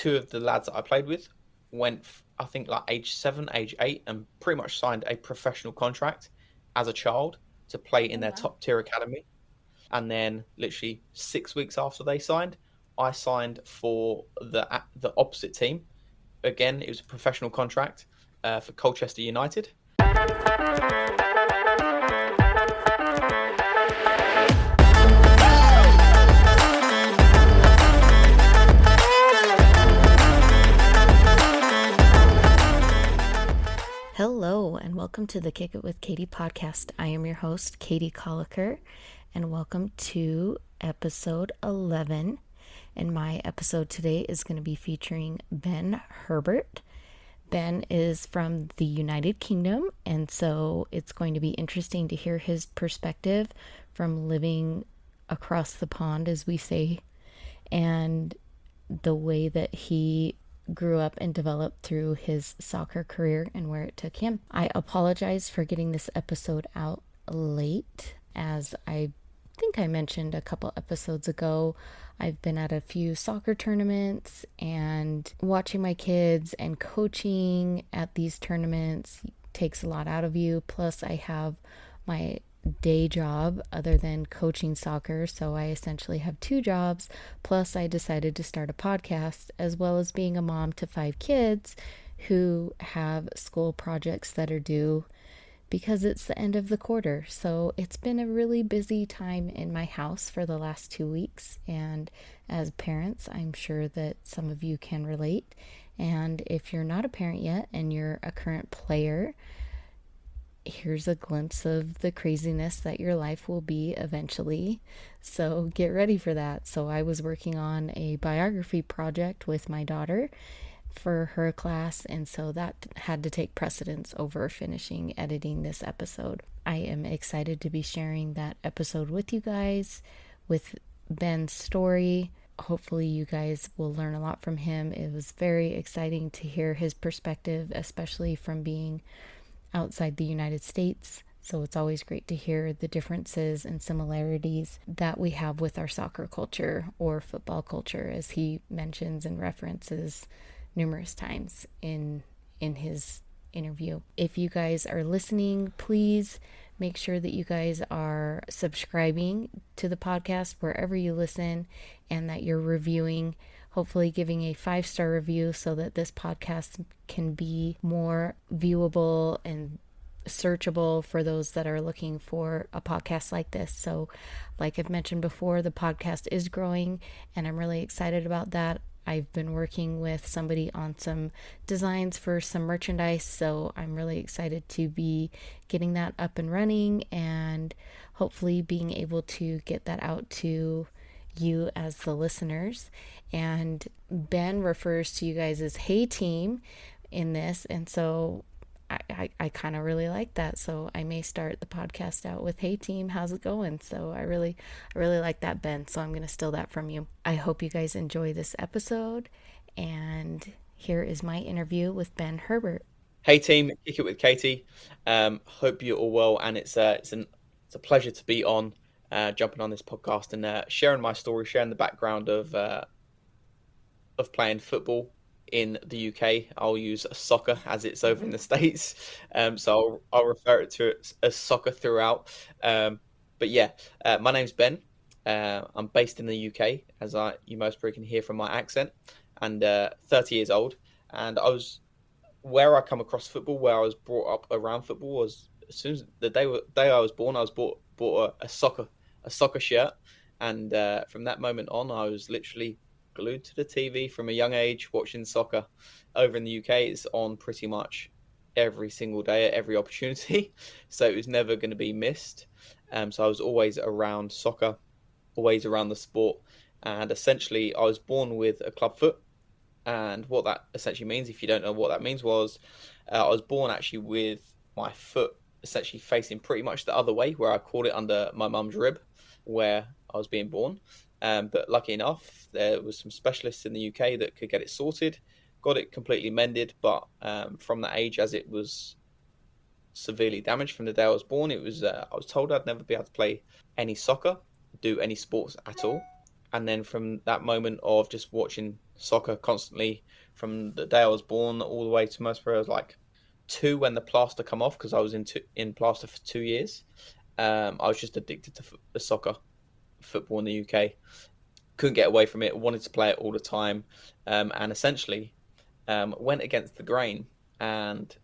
two of the lads that I played with went, I think, like age 7, age 8, and pretty much signed a professional contract as a child to play in Oh, their wow. top tier academy. And then literally 6 weeks after they signed, I signed for the opposite team. Again, it was a professional contract for Colchester United. Hello, and welcome to the Kick It with Katie podcast. I am your host, Katie Colliker, and welcome to episode 11. And my episode today is going to be featuring Ben Herbert. Ben is from the United Kingdom, and so it's going to be interesting to hear his perspective from living across the pond, as we say, and the way that he grew up and developed through his soccer career and where it took him. I apologize for getting this episode out late, as I think I mentioned a couple episodes ago. I've been at a few soccer tournaments, and watching my kids and coaching at these tournaments takes a lot out of you. Plus, I have my day job other than coaching soccer, so I essentially have two jobs. Plus, I decided to start a podcast, as well as being a mom to 5 kids who have school projects that are due because it's the end of the quarter. So it's been a really busy time in my house for the last 2 weeks, and as parents, I'm sure that some of you can relate. And if you're not a parent yet and you're a current player, here's a glimpse of the craziness that your life will be eventually. So get ready for that. So I was working on a biography project with my daughter for her class, and so that had to take precedence over finishing editing this episode. I am excited to be sharing that episode with you guys, with Ben's story. Hopefully you guys will learn a lot from him. It was very exciting to hear his perspective, especially from being outside the United States. So it's always great to hear the differences and similarities that we have with our soccer culture or football culture, as he mentions and references numerous times in his interview. If you guys are listening, please make sure that you guys are subscribing to the podcast wherever you listen, and that you're reviewing, hopefully giving a 5-star review so that this podcast can be more viewable and searchable for those that are looking for a podcast like this. So, like I've mentioned before, the podcast is growing, and I'm really excited about that. I've been working with somebody on some designs for some merchandise, so I'm really excited to be getting that up and running and hopefully being able to get that out to you as the listeners. And Ben refers to you guys as Hey Team in this, and so I kind of really like that. So I may start the podcast out with Hey Team, how's it going? So I really like that, Ben, so I'm going to steal that from you. I hope you guys enjoy this episode, and here is my interview with Ben Herbert. Hey team, Kick It with Katie. Hope you're all well, and it's a pleasure to be on, jumping on this podcast and sharing my story, sharing the background of playing football in the UK. I'll use soccer as it's over in the States, so I'll refer to it as soccer throughout. But yeah, my name's Ben. I'm based in the UK, as you most probably can hear from my accent, and 30 years old. And where I come across football, where I was brought up around football, was as soon as the day I was born, I was bought a soccer shirt, and from that moment on, I was literally glued to the TV from a young age, watching soccer. Over in the UK, it's on pretty much every single day at every opportunity, so it was never going to be missed. So I was always around soccer, always around the sport, and essentially I was born with a club foot. And what that essentially means, if you don't know what that means, was I was born actually with my foot essentially facing pretty much the other way, where I caught it under my mum's rib, where I was being born. But lucky enough, there was some specialists in the UK that could get it sorted, got it completely mended. But from that age, as it was severely damaged from the day I was born, I was told I'd never be able to play any soccer, do any sports at all. And then from that moment of just watching soccer constantly from the day I was born all the way to most where I was like 2 when the plaster come off because I was in plaster for 2 years. I was just addicted to the soccer, football in the UK. Couldn't get away from it. Wanted to play it all the time, and essentially went against the grain and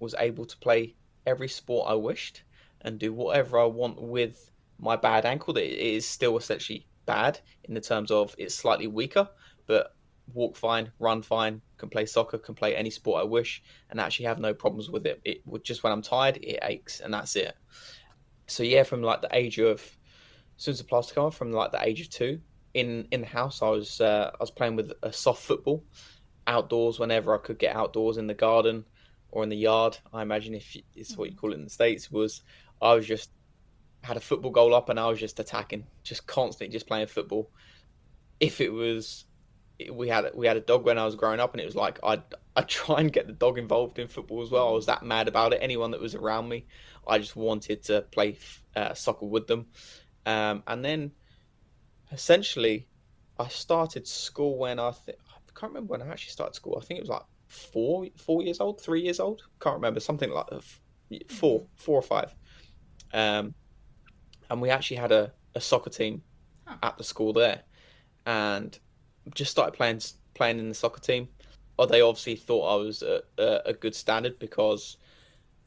was able to play every sport I wished and do whatever I want with my bad ankle. That it is still essentially bad in the terms of it's slightly weaker, but walk fine, run fine, can play soccer, can play any sport I wish, and actually have no problems with it. It just when I'm tired, it aches, and that's it. So yeah, from like the age of as soon as the plaster came off, from like the age of 2, in the house, I was playing with a soft football outdoors whenever I could get outdoors in the garden or in the yard. I imagine if it's what you Mm-hmm. call it in the States was I was just had a football goal up and I was just attacking, just constantly just playing football. If it was we had a dog when I was growing up and it was like I'd try and get the dog involved in football as well. I Mm-hmm. was that mad about it. Anyone that was around me, I just wanted to play soccer with them. And then essentially I started school when I can't remember when I actually started school. I think it was like 4 years old, 3 years old. Can't remember something like Mm-hmm. 4 or 5. Um, and we actually had a soccer team Huh. at the school there, and just started playing in the soccer team. Or they obviously thought I was a good standard because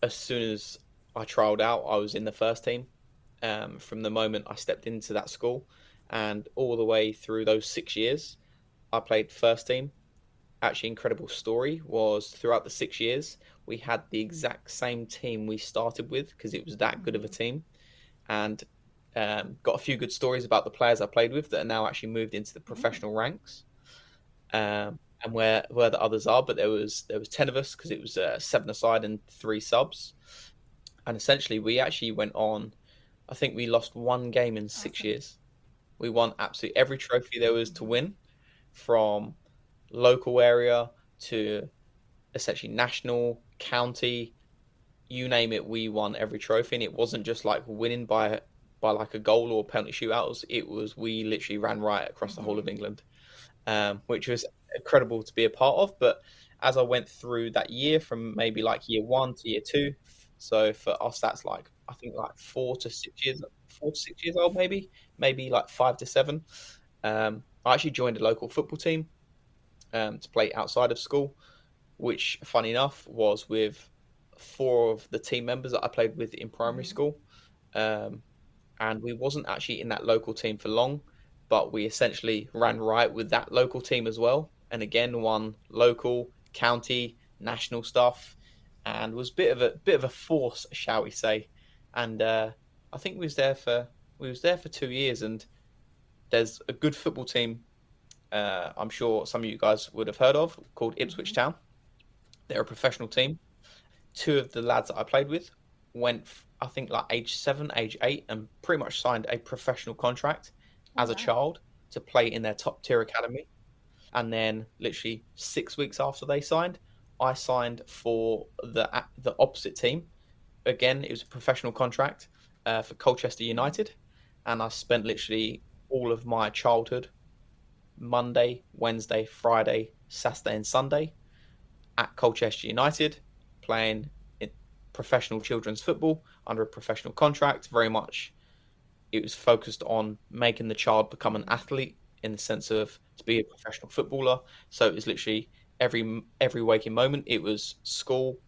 as soon as I trialed out, I was in the first team. From the moment I stepped into that school, and all the way through those 6 years, I played first team. Actually, incredible story was throughout the 6 years, we had the exact same team we started with because it was that good of a Mm-hmm. team, and got a few good stories about the players I played with that are now actually moved into the Mm-hmm. professional ranks, and where the others are. But there was 10 of us because it was 7 aside and 3 subs, and essentially we actually went on. I think we lost one game in six Awesome. years. We won absolutely every trophy there was to Mm-hmm. win, from local area to essentially national, county, you name it. We won every trophy, and it wasn't just like winning by like a goal or penalty shootouts. It was we literally ran right across the whole Mm-hmm. of England, which was incredible to be a part of. But as I went through that year, from maybe like year 1 to year 2, so for us that's like I think like 4 to 6 years, 4 to 6 years old, maybe like 5 to 7. I actually joined a local football team to play outside of school, which, funny enough, was with 4 of the team members that I played with in primary Mm-hmm. school. Um, and we wasn't actually in that local team for long, but we essentially ran right with that local team as well. And again, won local, county, national stuff, and was a bit of a force, shall we say? And I think we was there for 2 years. And there's a good football team. I'm sure some of you guys would have heard of called Ipswich Mm-hmm. Town. They're a professional team. 2 of the lads that I played with went, I think, like age 7, age 8, and pretty much signed a professional contract Oh as a wow. child to play in their top tier academy. And then, literally 6 weeks after they signed, I signed for the opposite team. Again, it was a professional contract for Colchester Mm-hmm. United, and I spent literally all of my childhood, Monday, Wednesday, Friday, Saturday, and Sunday at Colchester United, playing in professional children's football under a professional contract. Very much, it was focused on making the child become an Mm-hmm. athlete in the sense of to be a professional footballer. So it was literally every waking moment. It was school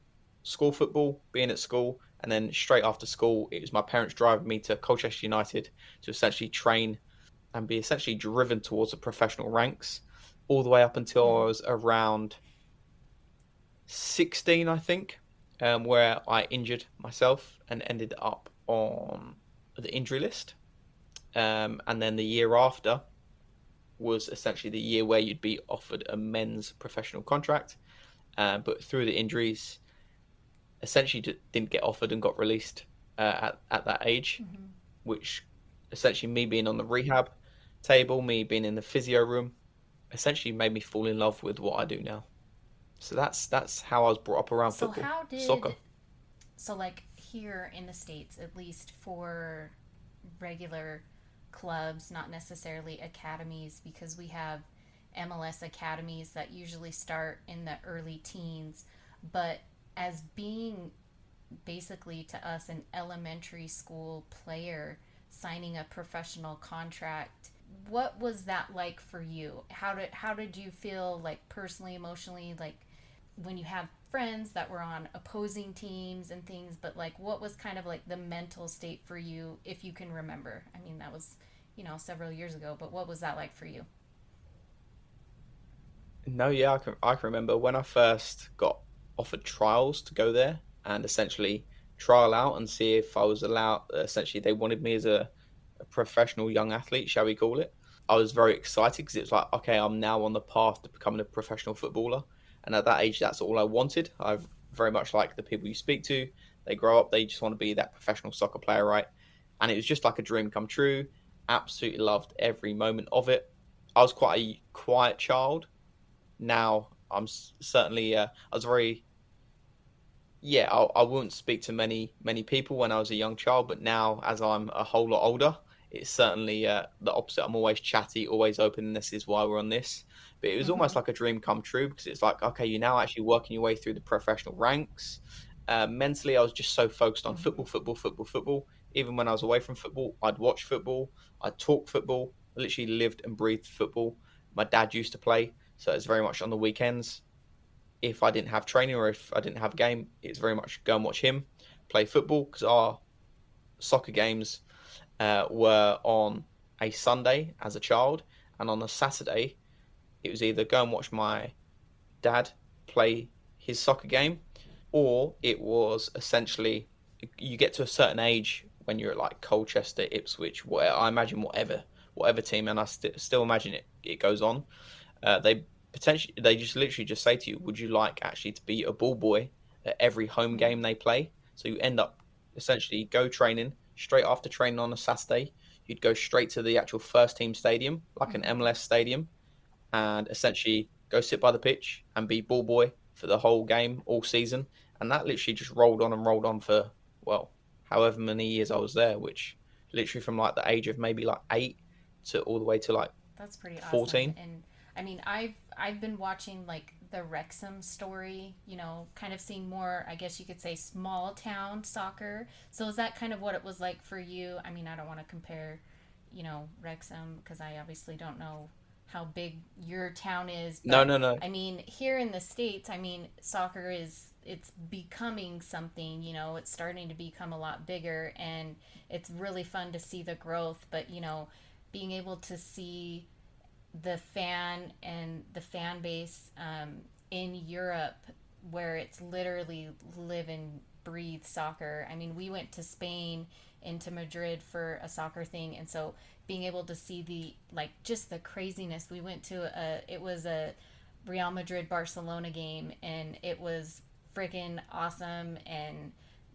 football, being at school, and then straight after school, it was my parents driving me to Colchester United to essentially train and be essentially driven towards the professional ranks, all the way up until I Mm-hmm. was around 16, I think, where I injured myself and ended up on the injury list. And then the year after was essentially the year where you'd be offered a men's professional contract. But through the injuries, essentially didn't get offered and got released at that age, Mm-hmm. which essentially me being on the rehab table, me being in the physio room, essentially made me fall in love with what I do now. So that's how I was brought up around So football, how soccer. did so like here in the States, at least for regular clubs, not necessarily academies, because we have MLS academies that usually start in the early teens. But as being basically to us an elementary school player signing a professional contract, what was that like for you? How did you feel, like personally, emotionally, like when you have friends that were on opposing teams and things, but like what was kind of like the mental state for you, if you can remember? I mean, that was, several years ago, but what was that like for you? No, yeah, I can remember when I first got offered trials to go there and essentially trial out and see if I was allowed. Essentially, they wanted me as a professional young athlete, shall we call it. I was very excited because it was like, okay, I'm now on the path to becoming a professional footballer. And at that age, that's all I wanted. I've very much like the people you speak to. They grow up, they just want to be that professional soccer player, right? And it was just like a dream come true. Absolutely loved every moment of it. I was quite a quiet child. Now I'm certainly, I was very, yeah, I wouldn't speak to many people when I was a young child, but now as I'm a whole lot older, it's certainly the opposite. I'm always chatty, always open, and this is why we're on this. But it was Mm-hmm. almost like a dream come true because it's like, okay, you're now actually working your way through the professional ranks. Mentally, I was just so focused on Mm-hmm. football, football, football, football. Even when I was away from football, I'd watch football, I'd talk football. I literally lived and breathed football. My dad used to play, so it's very much on the weekends if I didn't have training or if I didn't have a game, it's very much go and watch him play football because our soccer games were on a Sunday as a child, and on a Saturday it was either go and watch my dad play his soccer game, or it was essentially you get to a certain age when you're at like Colchester, Ipswich, where I imagine whatever team, and I still imagine it goes on. They just literally just say to you, "Would you like actually to be a ball boy at every home Mm-hmm. game they play?" So you end up essentially go training straight after training on a Saturday. You'd go straight to the actual first team stadium, like an Mm-hmm. MLS stadium, and essentially go sit by the pitch and be ball boy for the whole game all season. And that literally just rolled on for well, however many years I was there, which literally from like the age of maybe like 8 to all the way to like That's pretty awesome. 14. And I mean, I've been watching like the Wrexham story, kind of seeing more, I guess you could say, small town soccer. So is that kind of what it was like for you? I mean, I don't want to compare, Wrexham, because I obviously don't know how big your town is, No, but no, no. I mean, here in the States, I mean, soccer is it's becoming something, it's starting to become a lot bigger, and it's really fun to see the growth, but being able to see the fan base in Europe, where it's literally live and breathe soccer. I mean, we went to Spain, into Madrid for a soccer thing, and so being able to see the like just the craziness. We went to it was a Real Madrid Barcelona game, and it was freaking awesome. And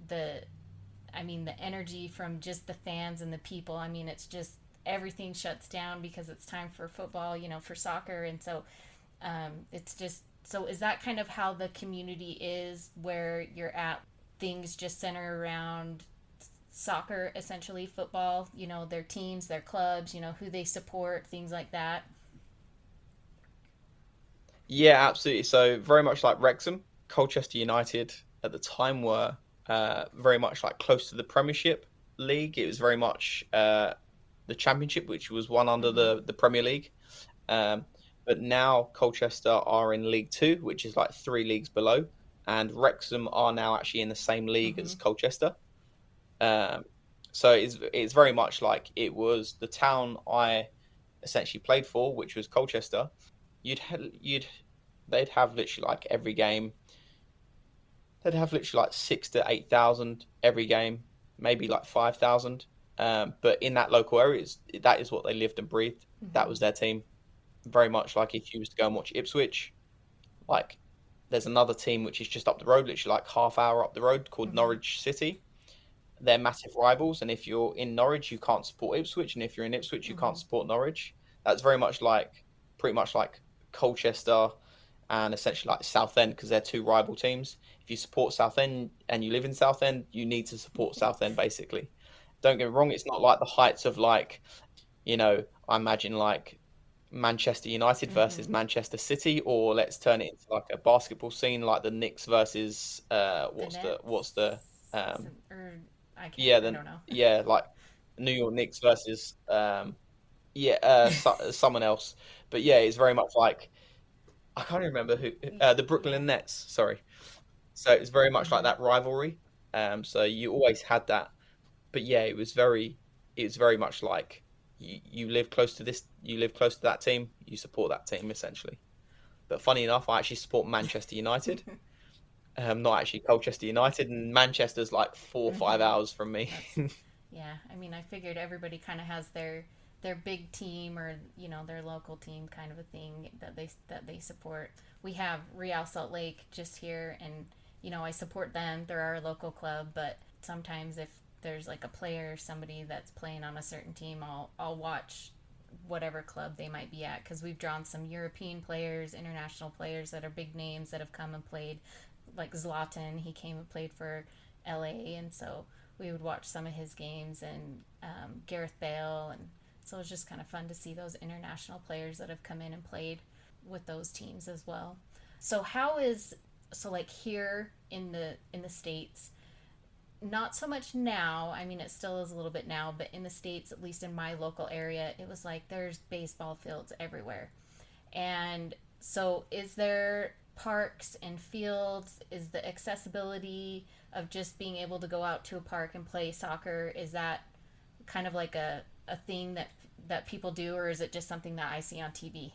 the I mean, the energy from just the fans and the people. I mean, it's just everything shuts down because it's time for football, for soccer. And so it's just, so is that kind of how the community is where you're at? Things just center around soccer, essentially, football, their teams, their clubs, who they support, things like that. Yeah, absolutely. So very much like Wrexham, Colchester United at the time were very much like close to the Premiership League. It was very much the Championship, which was one under Mm-hmm. the Premier League. Um, but now Colchester are in League Two, which is like 3 leagues below, and Wrexham are now actually in the same league Mm-hmm. as Colchester. Um, so it's very much like it was the town I essentially played for, which was Colchester. You'd they'd have literally like every game. They'd have literally like 6 to 8 thousand every game, maybe like 5,000. But in that local areas, that is what they lived and breathed. That Mm-hmm. was their team. Very much like if you was to go and watch Ipswich, like there's another team which is just up the road, literally like half hour up the road, called Mm-hmm. Norwich City. They're massive rivals, and if you're in Norwich, you can't support Ipswich, and if you're in Ipswich, you Mm-hmm. can't support Norwich. That's very much like, pretty much like Colchester and essentially like Southend because they're two rival teams. If you support Southend and you live in Southend, you need to support Southend basically. Don't get me wrong, it's not like the heights of like I imagine like Manchester United versus Mm-hmm. Manchester City, or let's turn it into like a basketball scene, like the Knicks versus The what's Nets, the or I can't. yeah, I then don't know. yeah, like New York Knicks versus yeah, someone else. But yeah, it's very much like I can't even remember who the Yeah. Brooklyn Nets. Sorry, so it's very much like Mm-hmm. that rivalry. So you always had that, but yeah, it was very much like you live close to this, you live close to that team, you support that team essentially. But funny enough, I actually support Manchester United, not actually Colchester United, and Manchester's like 4 or 5 hours from me. That's Yeah. I mean, I figured everybody kind of has their big team, or their local team, kind of a thing that they support. We have Real Salt Lake just here, and I support them. They're our local club, but sometimes if there's like a player or somebody that's playing on a certain team, I'll watch whatever club they might be at, because we've drawn some European players, international players that are big names that have come and played, like Zlatan. He came and played for LA, and so we would watch some of his games, and Gareth Bale, and so it's just kind of fun to see those international players that have come in and played with those teams as well. So like here in the states, not so much now. I mean, it still is a little bit now, but in the states, at least in my local area, it was like there's baseball fields everywhere. And so, is there parks and fields? Is the accessibility of just being able to go out to a park and play soccer, is that kind of like a thing that people do, or is it just something that I see on TV?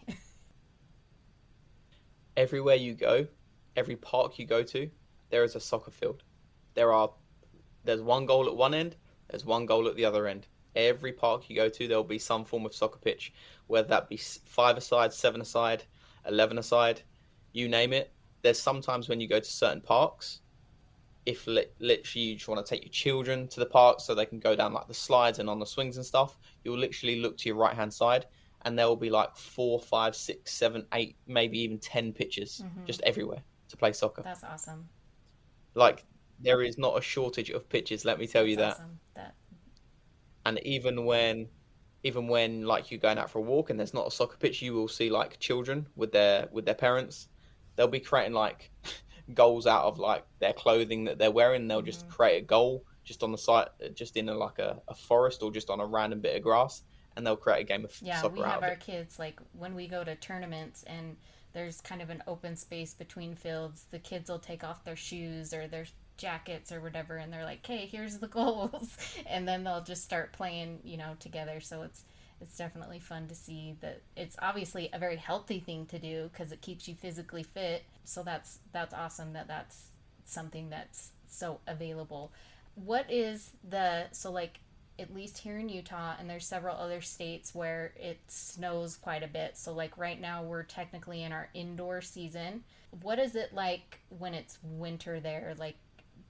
Everywhere you go, every park you go to, there is a soccer field. There are there's one goal at one end, there's one goal at the other end. Every park you go to, there'll be some form of soccer pitch, whether that be five aside, seven aside, 11 aside, you name it. There's sometimes when you go to certain parks, if literally you just want to take your children to the park so they can go down like the slides and on the swings and stuff, you'll literally look to your right hand side and there will be like four, five, six, seven, eight, maybe even 10 pitches Mm-hmm. just everywhere to play soccer. That's awesome. Like there is not a shortage of pitches, let me tell That's you that. awesome. That And even when like you're going out for a walk and there's not a soccer pitch, you will see like children with their parents. They'll be creating like goals out of like their clothing that they're wearing. They'll just Mm-hmm. create a goal just on the side, just in like a forest or just on a random bit of grass, and they'll create a game of Yeah, we soccer out have of our it. kids, like when we go to tournaments and there's kind of an open space between fields, the kids will take off their shoes or their jackets or whatever, and they're like, "Hey, here's the goals," and then they'll just start playing, together. So it's definitely fun to see that. It's obviously a very healthy thing to do because it keeps you physically fit. So that's awesome that that's something that's so available. What is the so like at least here in Utah, and there's several other states where it snows quite a bit. So, like right now, we're technically in our indoor season. What is it like when it's winter there? Like,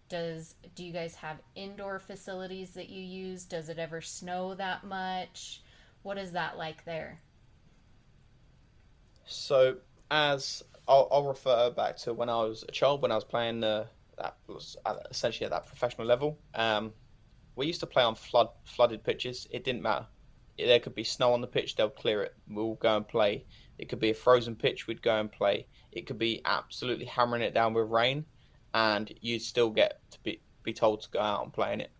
do you guys have indoor facilities that you use? Does it ever snow that much? What is that like there? So as I'll refer back to when I was a child, when I was playing that was essentially at that professional level. We used to play on flooded pitches. It didn't matter. There could be snow on the pitch, they'll clear it. We'll go and play. It could be a frozen pitch, we'd go and play. It could be absolutely hammering it down with rain, and you'd still get to be told to go out and play in it.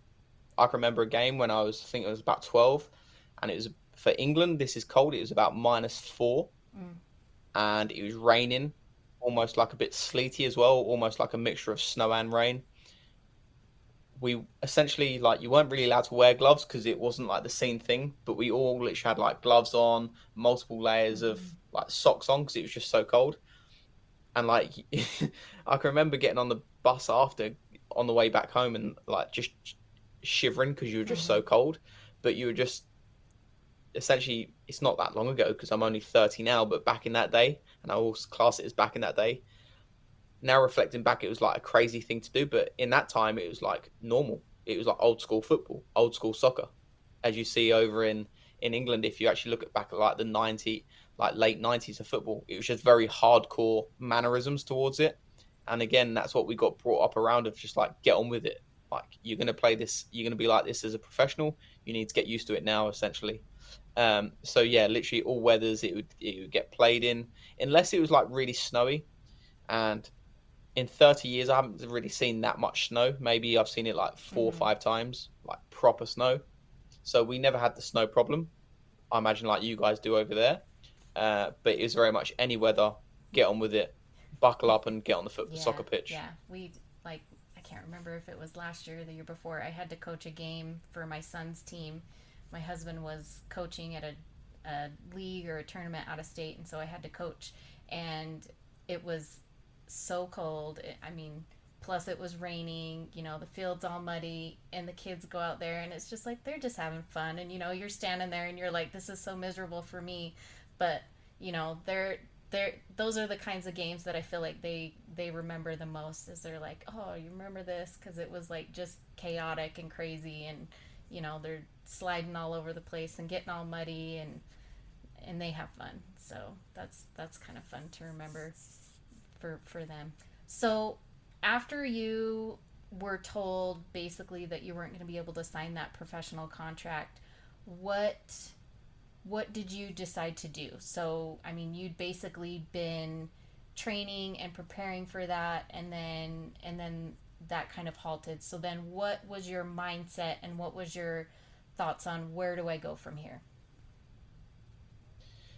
I can remember a game when I think it was about 12, and it was for England. This is cold. It was about -4, Mm. and it was raining, almost like a bit sleety as well, almost like a mixture of snow and rain. We essentially like you weren't really allowed to wear gloves because it wasn't like the same thing, but we all literally had like gloves on, multiple layers of Mm-hmm. like socks on because it was just so cold. And like I can remember getting on the bus after on the way back home and like just shivering because you were just Mm-hmm. so cold, but you were just essentially it's not that long ago because I'm only 30 now, but back in that day, and I always class it as back in that day, now reflecting back, it was like a crazy thing to do, but in that time, it was like normal. It was like old school football, old school soccer, as you see over in England. If you actually look at back at like the like late 90s of football, it was just very hardcore mannerisms towards it. And again, that's what we got brought up around of just like get on with it. Like you're gonna play this, you're gonna be like this as a professional. You need to get used to it now, essentially. So yeah, literally all weathers it would get played in, unless it was like really snowy. And in 30 years, I haven't really seen that much snow. Maybe I've seen it like four or Mm-hmm. five times, like proper snow. So we never had the snow problem. I imagine like you guys do over there. But it was very much any weather, get on with it, buckle Y- up and get on the Yeah, soccer pitch. yeah. Like, I can't remember if it was last year or the year before. I had to coach a game for my son's team. My husband was coaching at a league or a tournament out of state, and so I had to coach. And it was so cold. I mean, plus it was raining, the field's all muddy, and the kids go out there, and it's just like they're just having fun. And, you're standing there and you're like, this is so miserable for me. But, they're those are the kinds of games that I feel like they remember the most. Is they're like, oh, you remember this because it was like just chaotic and crazy, and they're sliding all over the place and getting all muddy, and they have fun. So that's kind of fun to remember for them. So after you were told basically that you weren't going to be able to sign that professional contract, what what did you decide to do? So, I mean, you'd basically been training and preparing for that, and then that kind of halted. So then what was your mindset, and what was your thoughts on where do I go from here?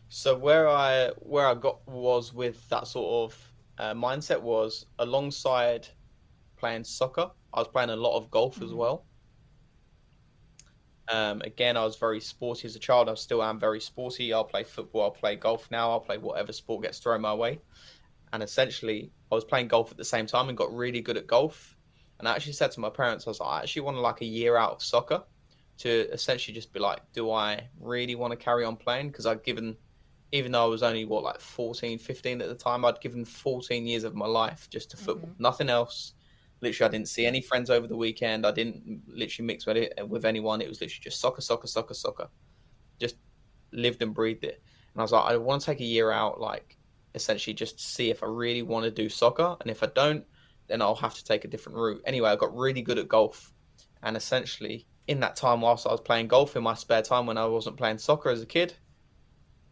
So where I got was with that sort of mindset was alongside playing soccer. I was playing a lot of golf as Mm-hmm. well. Again, I was very sporty as a child. I still am very sporty. I'll play football. I'll play golf now. I'll play whatever sport gets thrown my way. And essentially, I was playing golf at the same time and got really good at golf. And I actually said to my parents, I was like, I actually want like a year out of soccer to essentially just be like, do I really want to carry on playing? Because I'd given, even though I was only what, like 14, 15 at the time, I'd given 14 years of my life just to Mm-hmm. football, nothing else. Literally, I didn't see any friends over the weekend. I didn't literally mix with anyone. It was literally just soccer, soccer, soccer, soccer. Just lived and breathed it. And I was like, I want to take a year out, like essentially just to see if I really want to do soccer. And if I don't, then I'll have to take a different route. Anyway, I got really good at golf. And essentially, in that time, whilst I was playing golf in my spare time when I wasn't playing soccer as a kid,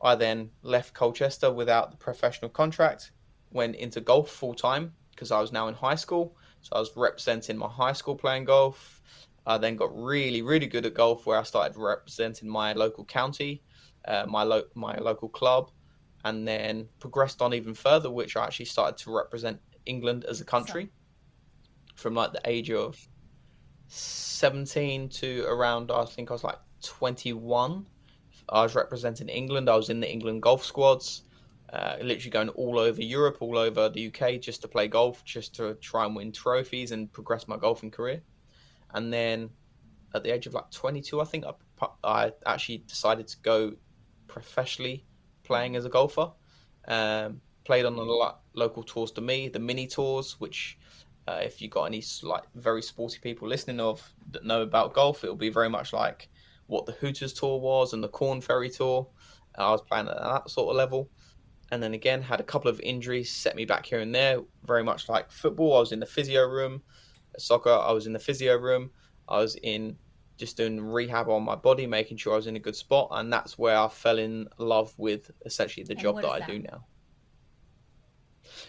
I then left Colchester without the professional contract, went into golf full time because I was now in high school. So I was representing my high school playing golf. I then got really, really good at golf where I started representing my local county, my local club, and then progressed on even further, which I actually started to represent England as a Awesome. country from like the age of 17 to around, I think I was like 21. I was representing England. I was in the England golf squads, literally going all over Europe, all over the UK just to play golf, just to try and win trophies and progress my golfing career. And then at the age of like 22, I think I actually decided to go professionally playing as a Mm-hmm. golfer. Played on the local tours to me, the mini tours, which if you got any like very sporty people listening of that know about golf, it'll be very much like what the Hooters tour was and the Corn Ferry tour. I was playing at that sort of level, and then again had a couple of injuries set me back here and there. Very much like football, I was in the physio room. Soccer, I was in the physio room. I was in just doing rehab on my body, making sure I was in a good spot, and that's where I fell in love with essentially the And job what that is I that? do now.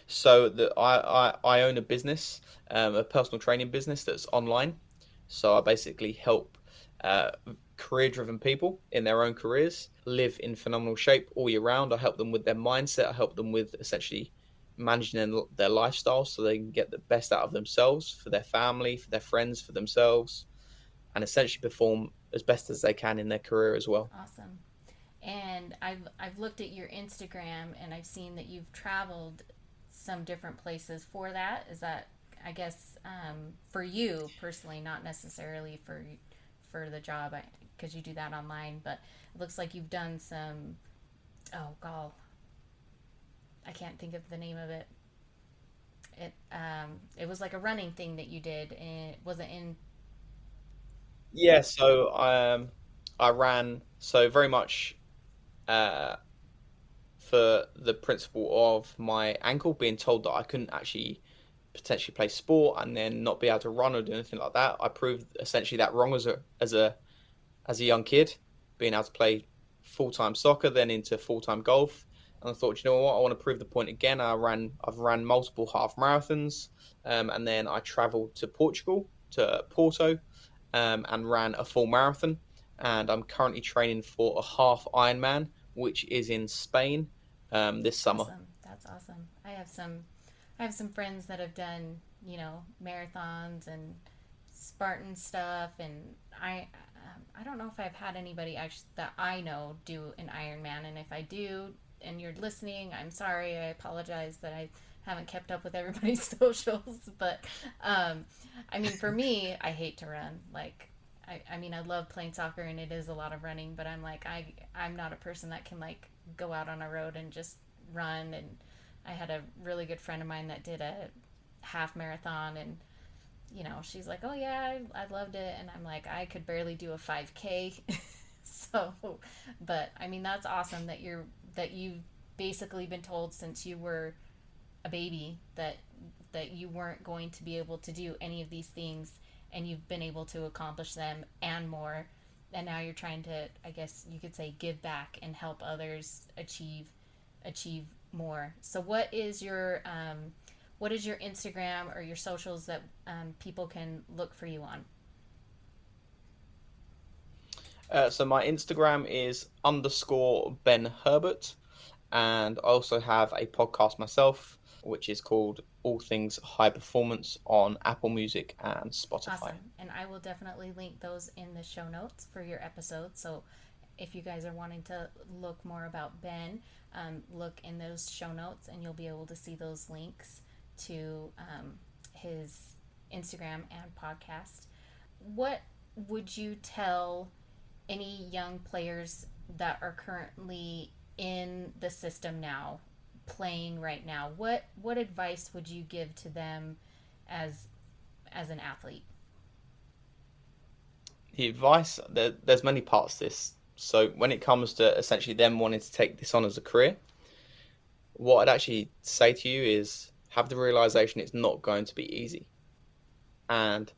So I own a business, a personal training business that's online. So I basically help uh, career driven people in their own careers live in phenomenal shape all year round. I help them with their mindset. I help them with essentially managing their lifestyle so they can get the best out of themselves, for their family, for their friends, for themselves, and essentially perform as best as they can in their career as well. Awesome. And I've looked at your Instagram, and I've seen that you've traveled some different places for that. Is that, I guess, for you personally, not necessarily for the job, because you do that online, but it looks like you've done some. Oh, God, I can't think of the name of it. It was like a running thing that you did, and it wasn't in. Yeah, so I ran so very much uh, for the principle of my ankle being told that I couldn't actually potentially play sport and then not be able to run or do anything like that. I proved essentially that wrong as a young kid, being able to play full-time soccer, then into full-time golf. And I thought, you know what, I want to prove the point again. I've ran multiple half marathons, and then I travelled to Portugal, to Porto, and ran a full marathon. And I'm currently training for a half Ironman, which is in Spain this summer. Awesome. That's awesome. I have some friends that have done, marathons and Spartan stuff, and I don't know if I've had anybody actually that I know do an Ironman, and if I do, and you're listening, I'm sorry. I apologize that I haven't kept up with everybody's socials, but I mean, for me, I hate to run. Like, I mean, I love playing soccer, and it is a lot of running, but I'm like, I'm not a person that can like go out on a road and just run. And I had a really good friend of mine that did a half marathon, and she's like, oh yeah, I loved it, and I'm like, I could barely do a 5K. So, but I mean, that's awesome that you've basically been told since you were a baby that you weren't going to be able to do any of these things, and you've been able to accomplish them and more. And now you're trying to, I guess you could say, give back and help others achieve more. So what is your Instagram or your socials that people can look for you on? So my Instagram is underscore Ben Herbert, and I also have a podcast myself, which is called All Things High Performance on Apple Music and Spotify. Awesome. And I will definitely link those in the show notes for your episode. So if you guys are wanting to look more about Ben, look in those show notes and you'll be able to see those links to his Instagram and podcast. What would you tell any young players that are currently in the system now, playing right now? What advice would you give to them as an athlete? The advice, there's many parts to this. So when it comes to essentially them wanting to take this on as a career, what I'd actually say to you is have the realization it's not going to be easy. And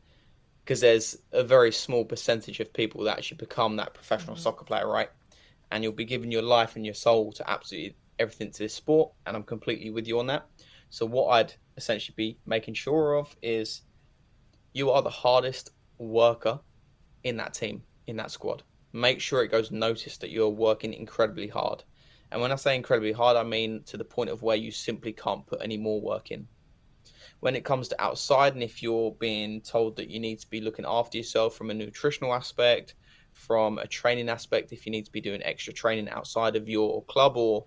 because there's a very small percentage of people that actually become that professional soccer player, right? And you'll be giving your life and your soul to absolutely everything to this sport. And I'm completely with you on that. So what I'd essentially be making sure of is you are the hardest worker in that team, in that squad. Make sure it goes noticed that you're working incredibly hard. And when I say incredibly hard, I mean to the point of where you simply can't put any more work in. When it comes to outside, and if you're being told that you need to be looking after yourself from a nutritional aspect, from a training aspect, if you need to be doing extra training outside of your club or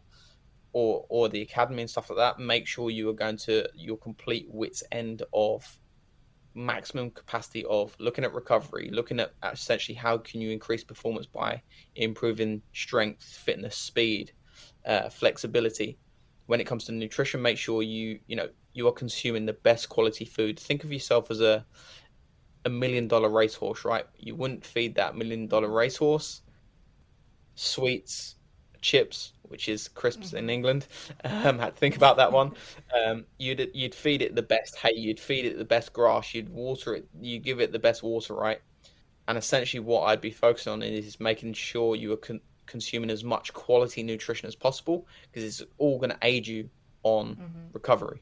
the academy and stuff like that, make sure you are going to your complete wits end of maximum capacity of looking at recovery, looking at essentially how can you increase performance by improving strength, fitness, speed, flexibility. When it comes to nutrition, make sure you are consuming the best quality food. Think of yourself as a $1 million racehorse, right? You wouldn't feed that $1 million racehorse sweets, chips, which is crisps in England. Had to think about that one. You'd feed it the best hay, you'd feed it the best grass, you'd water it, you give it the best water, right? And essentially, what I'd be focusing on is making sure you are consuming as much quality nutrition as possible because it's all going to aid you on recovery.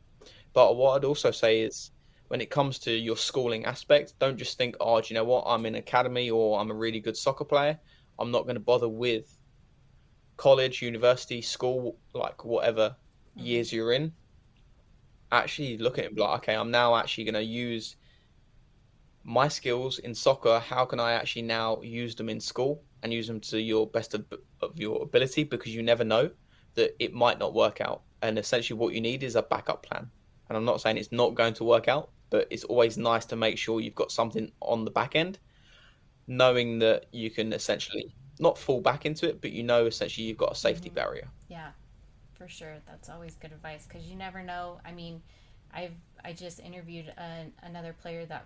But what I'd also say is when it comes to your schooling aspect, don't just think, oh, do you know what? I'm in academy or I'm a really good soccer player. I'm not going to bother with college, university, school, like whatever years you're in. Actually look at it and be like, okay, I'm now actually going to use my skills in soccer. How can I actually now use them in school and use them to your best of your ability? Because you never know that it might not work out. And essentially what you need is a backup plan. And I'm not saying it's not going to work out, but it's always nice to make sure you've got something on the back end, knowing that you can essentially not fall back into it, but essentially you've got a safety barrier. Yeah, for sure. That's always good advice because you never know. I mean, I just interviewed another player that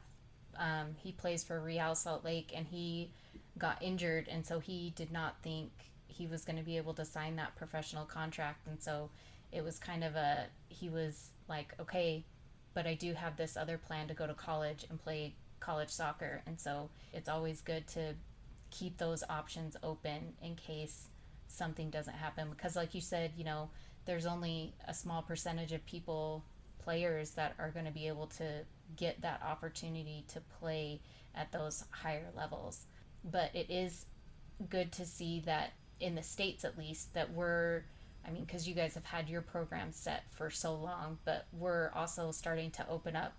he plays for Real Salt Lake, and he got injured, and so he did not think he was going to be able to sign that professional contract, and so it was kind of he was like, okay, but I do have this other plan to go to college and play college soccer, and so it's always good to keep those options open in case something doesn't happen. Because, like you said, there's only a small percentage of people, players, that are going to be able to get that opportunity to play at those higher levels. But it is good to see that in the States, at least, that I mean, because you guys have had your program set for so long, but we're also starting to open up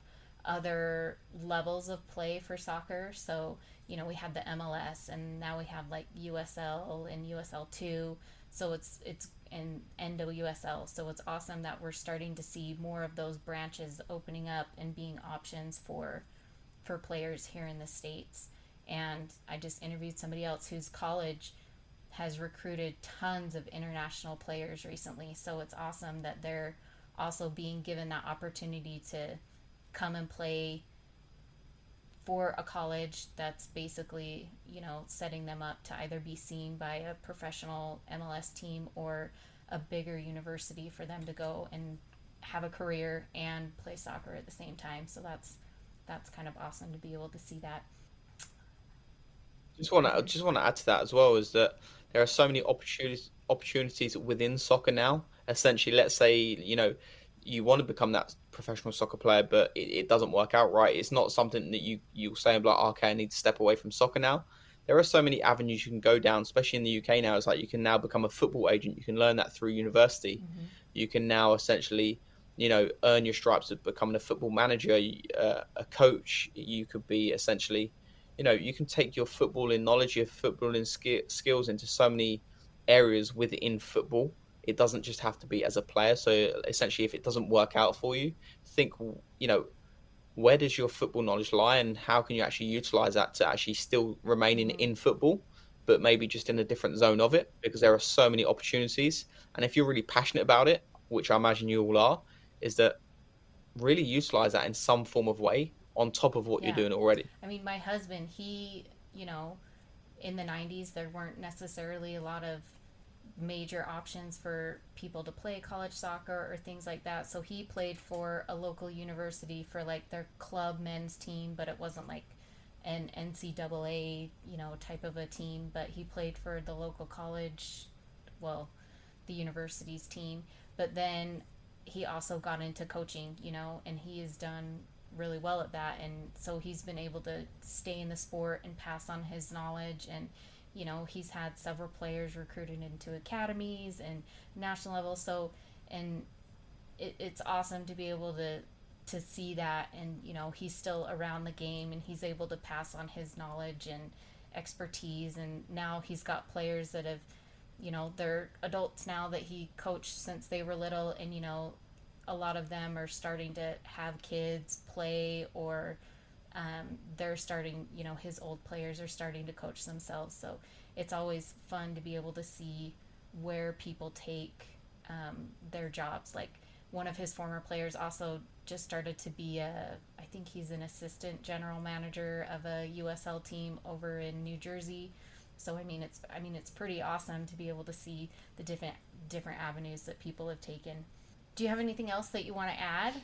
other levels of play for soccer. So, we have the MLS, and now we have like USL and USL2. So it's in NWSL. So it's awesome that we're starting to see more of those branches opening up and being options for players here in the States. And I just interviewed somebody else whose college has recruited tons of international players recently. So it's awesome that they're also being given that opportunity to come and play for a college that's basically, setting them up to either be seen by a professional MLS team or a bigger university for them to go and have a career and play soccer at the same time. So that's kind of awesome to be able to see that. Mm-hmm. Just want to add to that as well, is that there are so many opportunities within soccer now. Essentially, let's say, you want to become that professional soccer player, but it doesn't work out right. It's not something that you'll say like, "Oh, okay, I need to step away from soccer now." There are so many avenues you can go down, especially in the UK now. It's like you can now become a football agent. You can learn that through university. Mm-hmm. You can now essentially, earn your stripes of becoming a football manager, a coach. You could be essentially, you can take your footballing knowledge, your footballing skills into so many areas within football. It doesn't just have to be as a player. So essentially, if it doesn't work out for you, think, where does your football knowledge lie, and how can you actually utilize that to actually still remaining Mm-hmm. in football, but maybe just in a different zone of it, because there are so many opportunities. And if you're really passionate about it, which I imagine you all are, is that really utilize that in some form of way on top of what you're Yeah. doing already. I mean, my husband, in the 90s, there weren't necessarily a lot of major options for people to play college soccer or things like that. So he played for a local university for like their club men's team, but it wasn't like an NCAA, type of a team. But he played for the local college, well, the university's team. But then he also got into coaching, and he has done really well at that. And so he's been able to stay in the sport and pass on his knowledge. And he's had several players recruited into academies and national level. So, and it's awesome to be able to see that. And he's still around the game, and he's able to pass on his knowledge and expertise. And now he's got players that have, they're adults now that he coached since they were little. And a lot of them are starting to have kids play, or they're starting, his old players are starting to coach themselves. So it's always fun to be able to see where people take their jobs. Like one of his former players also just started to be I think he's an assistant general manager of a USL team over in New Jersey. So it's pretty awesome to be able to see the different avenues that people have taken. Do you have anything else that you want to add?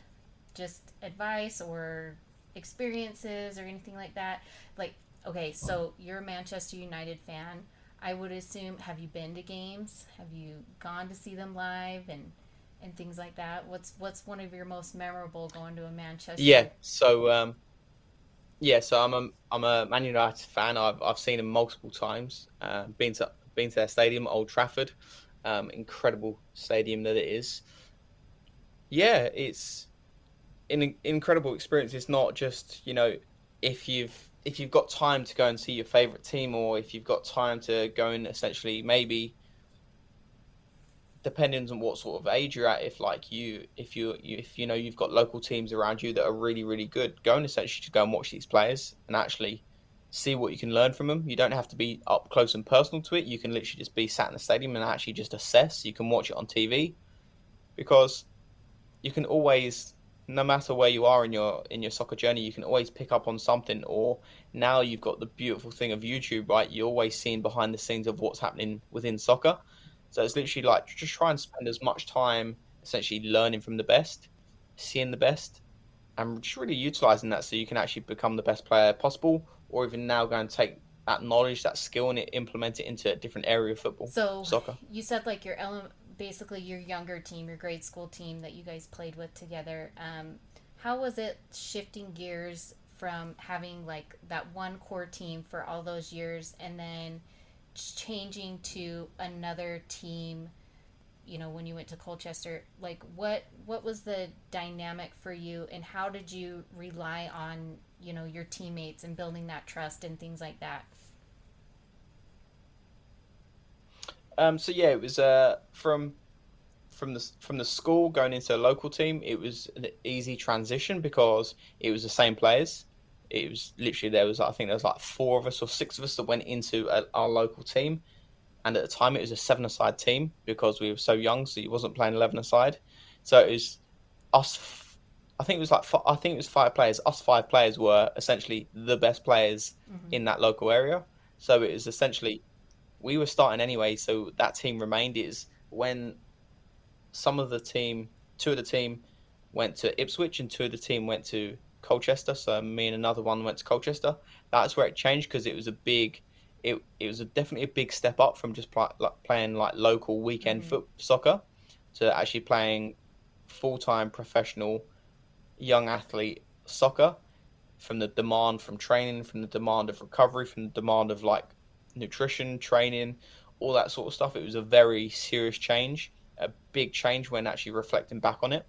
Just advice or experiences or anything like that? Like, okay, so you're a Manchester United fan. I would assume, have you been to games? Have you gone to see them live and things like that? What's one of your most memorable going to a Yeah. Manchester? So I'm a Man United fan. I've seen them multiple times. Been to their stadium, Old Trafford. Incredible stadium that it is. Yeah, it's an incredible experience. It's not just, if you've got time to go and see your favorite team, or if you've got time to go and essentially, maybe depending on what sort of age you're at, if like if you've got local teams around you that are really really good, go and essentially to go and watch these players and actually see what you can learn from them. You don't have to be up close and personal to it. You can literally just be sat in the stadium and actually just assess. You can watch it on TV, because you can always, no matter where you are in your soccer journey, you can always pick up on something. Or now you've got the beautiful thing of YouTube, right? You're always seeing behind the scenes of what's happening within soccer. So it's literally like, just try and spend as much time essentially learning from the best, seeing the best, and just really utilizing that so you can actually become the best player possible, or even now go and take that knowledge, that skill, and implement it into a different area of football, So soccer. you said like basically your younger team, your grade school team that you guys played with together. How was it shifting gears from having like that one core team for all those years and then changing to another team? You know, when you went to Colchester, like what was the dynamic for you, and how did you rely on your teammates and building that trust and things like that? So yeah, it was from the school going into a local team. It was an easy transition because it was the same players. It was literally I think there was like four of us or six of us that went into our local team, and at the time it was a seven-a-side team because we were so young, so you wasn't playing 11-a-side. So it was us. I think it was I think it was five players. Us five players were essentially the best players Mm-hmm. in that local area. So it was essentially we were starting anyway. So that team remained. Is when some of the team, two of the team went to Ipswich and two of the team went to Colchester. So me and another one went to Colchester. That's where it changed because it was a big, it was definitely a big step up from just playing like local weekend Mm-hmm. soccer to actually playing full time professional young athlete soccer, from the demand from training, from the demand of recovery, from the demand of like nutrition, training, all that sort of stuff. It was a very serious change, a big change when actually reflecting back on it.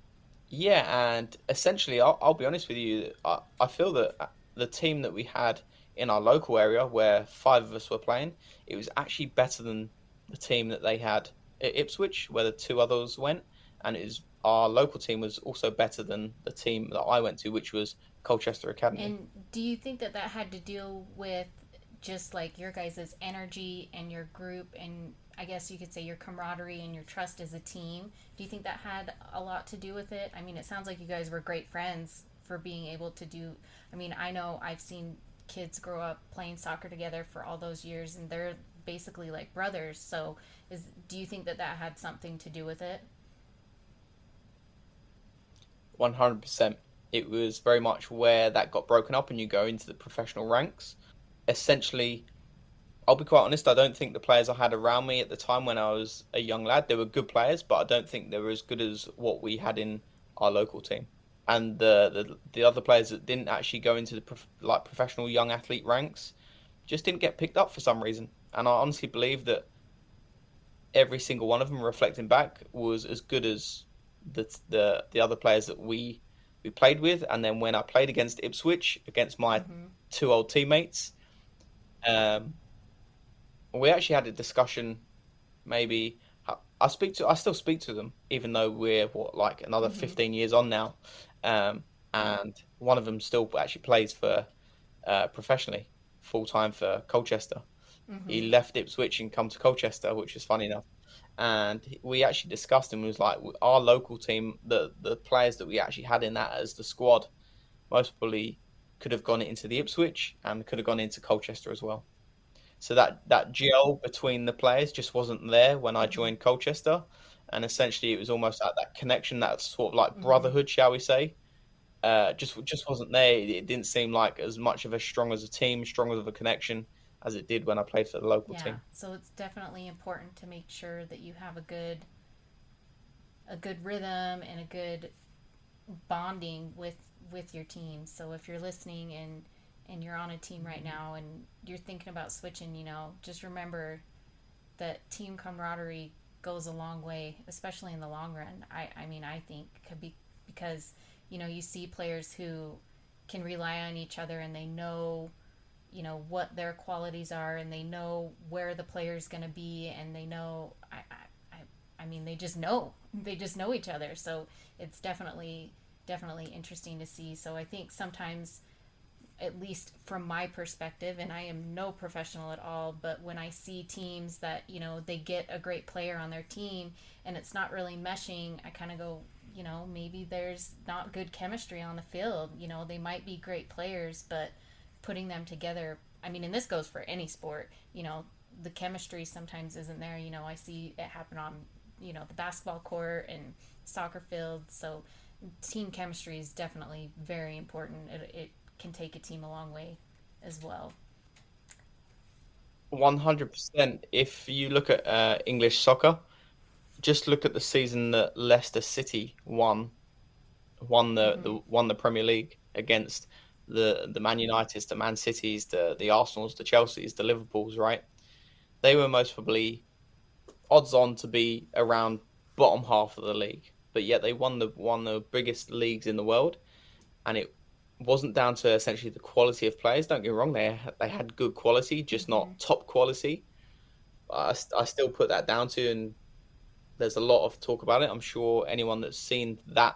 Yeah, and essentially, I'll be honest with you, I feel that the team that we had in our local area, where five of us were playing, it was actually better than the team that they had at Ipswich, where the two others went, and our local team was also better than the team that I went to, which was Colchester Academy. And do you think that that had to deal with just like your guys' energy and your group, and I guess you could say your camaraderie and your trust as a team? Do you think that had a lot to do with it? I mean, it sounds like you guys were great friends for being able to do. I mean, I know I've seen kids grow up playing soccer together for all those years, and they're basically like brothers. So, do you think that that had something to do with it? 100%. It was very much where that got broken up and you go into the professional ranks. Essentially, I'll be quite honest, I don't think the players I had around me at the time when I was a young lad, they were good players, but I don't think they were as good as what we had in our local team. And the other players that didn't actually go into the like professional young athlete ranks just didn't get picked up for some reason. And I honestly believe that every single one of them, reflecting back, was as good as the other players that we played with. And then when I played against Ipswich, against my Mm-hmm. two old teammates, um, we actually had a discussion. Maybe I still speak to them, even though we're what like another Mm-hmm. 15 years on now. And one of them still actually plays for professionally, full time for Colchester. He Mm-hmm. left Ipswich and come to Colchester, which was funny enough. And we actually discussed and was like, our local team, the players that we actually had in that as the squad, most probably could have gone into the Ipswich and could have gone into Colchester as well. So that gel between the players just wasn't there when I Mm-hmm. joined Colchester, and essentially it was almost like that connection, that sort of like Mm-hmm. brotherhood, shall we say, just wasn't there. It didn't seem like as much of a strong as a team, strong of a connection as it did when I played for the local Yeah, team. so it's definitely important to make sure that you have a good rhythm and a good bonding with your team. So if you're listening and you're on a team right now and you're thinking about switching, just remember that team camaraderie goes a long way, especially in the long run. I mean, I think could be because you see players who can rely on each other and they know what their qualities are and they know where the player is going to be and they know I mean they just know each other, so it's definitely interesting to see. So I think sometimes, at least from my perspective, and I am no professional at all, but when I see teams that they get a great player on their team and it's not really meshing, I kind of go, maybe there's not good chemistry on the field. They might be great players, but putting them together, I mean, and this goes for any sport, the chemistry sometimes isn't there. I see it happen on, the basketball court and soccer field. So team chemistry is definitely very important. It can take a team a long way as well. 100%. If you look at English soccer, just look at the season that Leicester City Mm-hmm. won the Premier League against the Man Uniteds, the Man Cities, the Arsenals, the Chelseas, the Liverpools, right? They were most probably odds on to be around bottom half of the league, but yet they won the biggest leagues in the world, and it wasn't down to essentially the quality of players. Don't get me wrong, they had good quality, just Mm-hmm. not top quality. I still put that down to, and there's a lot of talk about it. I'm sure anyone that's seen that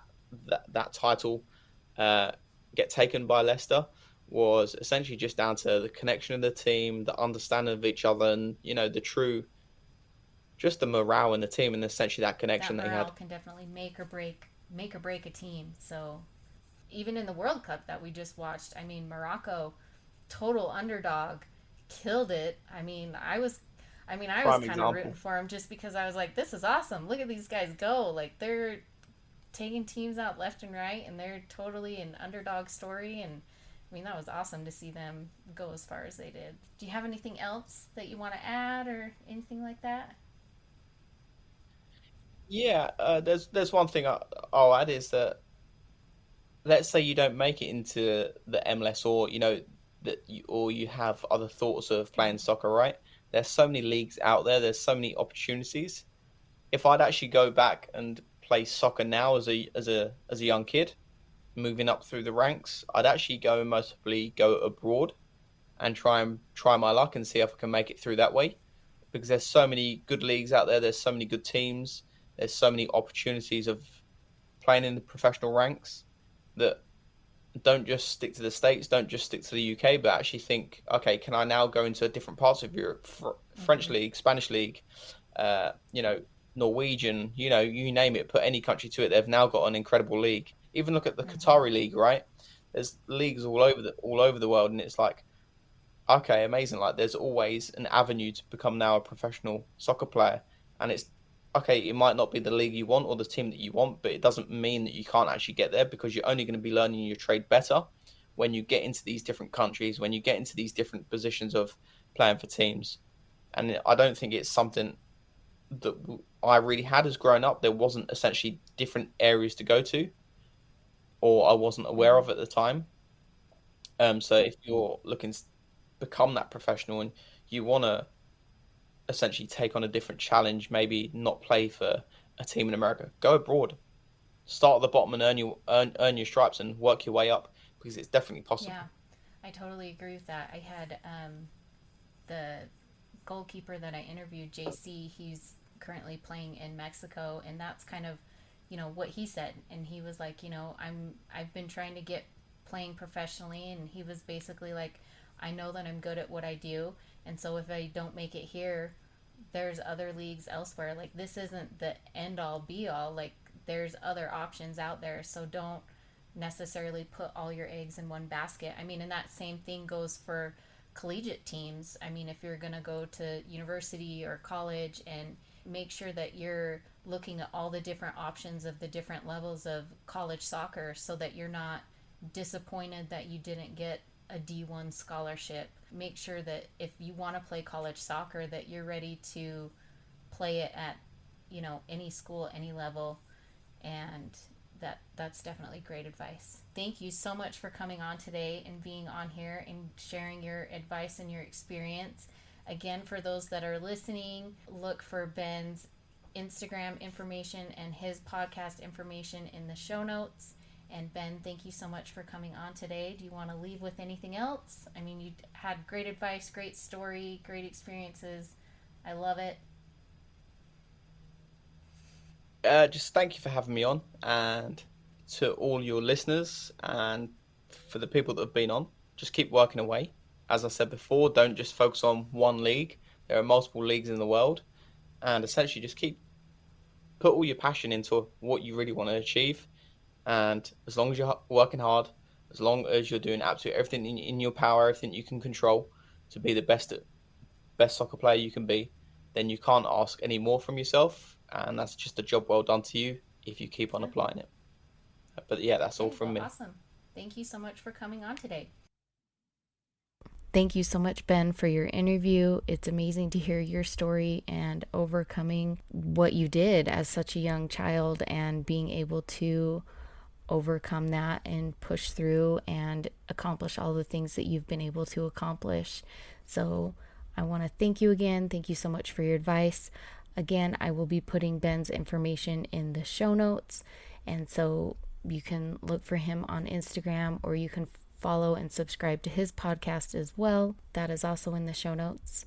title uh, get taken by Leicester was essentially just down to the connection of the team, the understanding of each other, and the true just the morale in the team and essentially that That connection they morale had. can definitely make or break a team. So even in the World Cup that we just watched, I mean, Morocco, total underdog, killed it. I was Prime kind of rooting example. for him just because I was like, this is awesome. Look at these guys go. Like they're taking teams out left and right, and they're totally an underdog story. And I mean, that was awesome to see them go as far as they did. Do you have anything else that you want to add or anything like that? Yeah, there's one thing I'll add is that let's say you don't make it into the MLS, or you have other thoughts of playing Mm-hmm. soccer, right? There's so many leagues out there. There's so many opportunities. If I'd actually go back and play soccer now as a young kid, moving up through the ranks, I'd actually go and most probably go abroad and try my luck and see if I can make it through that way. Because there's so many good leagues out there. There's so many good teams. There's so many opportunities of playing in the professional ranks that don't just stick to the States, don't just stick to the UK, but actually think, okay, can I now go into different parts of Europe, French Mm-hmm. league, Spanish league, uh, you know, Norwegian, you name it, put any country to it. They've now got an incredible league. Even look at the Mm-hmm. Qatari league, right? There's leagues all over the world, and it's like, okay, amazing. Like there's always an avenue to become now a professional soccer player. And it's okay, it might not be the league you want or the team that you want, but it doesn't mean that you can't actually get there because you're only going to be learning your trade better when you get into these different countries, when you get into these different positions of playing for teams. And I don't think it's something that I really had as growing up. There wasn't essentially different areas to go to, or I wasn't aware Mm-hmm. of at the time. So if you're looking to become that professional and you want to essentially take on a different challenge, maybe not play for a team in America, go abroad, start at the bottom and earn your stripes and work your way up because it's definitely Yeah, possible. I totally agree with that. I had the goalkeeper that I interviewed, JC. He's currently playing in Mexico, and that's kind of, what he said. And he was like, I've been trying to get playing professionally, and he was basically like, I know that I'm good at what I do, and so if I don't make it here, there's other leagues elsewhere. Like this isn't the end all be all. Like there's other options out there, so don't necessarily put all your eggs in one basket. I mean, and that same thing goes for collegiate teams. I mean, if you're going to go to university or college, and make sure that you're looking at all the different options of the different levels of college soccer so that you're not disappointed that you didn't get a D1 scholarship. Make sure that if you want to play college soccer that you're ready to play it at, any school, any level, and that's definitely great advice. Thank you so much for coming on today and being on here and sharing your advice and your experience. Again, for those that are listening, look for Ben's Instagram information and his podcast information in the show notes. And Ben, thank you so much for coming on today. Do you want to leave with anything else? I mean, you had great advice, great story, great experiences. I love it. Just thank you for having me on, and to all your listeners, and for the people that have been on, just keep working away. As I said before, don't just focus on one league. There are multiple leagues in the world, and essentially just keep put all your passion into what you really want to achieve. And as long as you're working hard, as long as you're doing absolutely everything in your power, everything you can control to be the best soccer player you can be, then you can't ask any more from yourself. And that's just a job well done to you if you keep on Yeah. applying it. But yeah, that's all Okay, from well, me. awesome. Thank you so much for coming on today. Thank you so much, Ben, for your interview. It's amazing to hear your story and overcoming what you did as such a young child and being able to overcome that and push through and accomplish all the things that you've been able to accomplish. So I want to thank you again. Thank you so much for your advice. Again, I will be putting Ben's information in the show notes. And so you can look for him on Instagram, or you can follow and subscribe to his podcast as well. That is also in the show notes.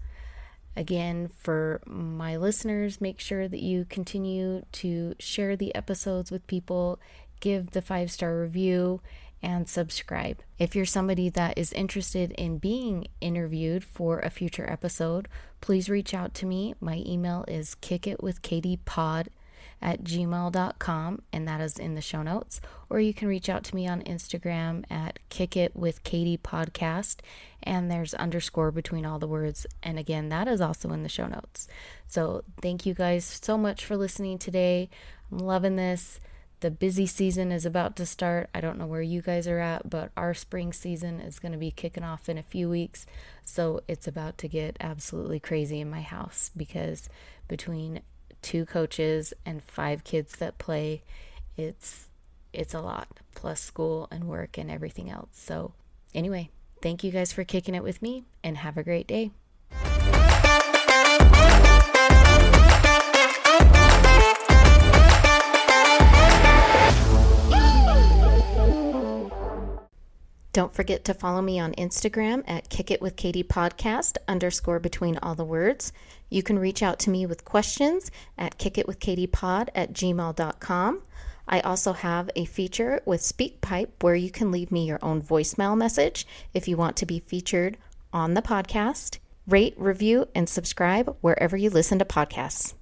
Again, for my listeners, make sure that you continue to share the episodes with people, give the 5-star review, and subscribe. If you're somebody that is interested in being interviewed for a future episode, please reach out to me. My email is kickitwithkatiepod@gmail.com, and that is in the show notes. Or you can reach out to me on Instagram at kickitwithkatiepodcast, and there's underscore between all the words. And again, that is also in the show notes. So thank you guys so much for listening today. I'm loving this. The busy season is about to start. I don't know where you guys are at, but our spring season is going to be kicking off in a few weeks. So it's about to get absolutely crazy in my house, because between 2 coaches and 5 kids that play, it's a lot, plus school and work and everything else. So anyway, thank you guys for kicking it with me, and have a great day. Don't forget to follow me on Instagram at kickitwithkatiepodcast _ between all the words. You can reach out to me with questions at kickitwithkatiepod@gmail.com. I also have a feature with SpeakPipe where you can leave me your own voicemail message if you want to be featured on the podcast. Rate, review, and subscribe wherever you listen to podcasts.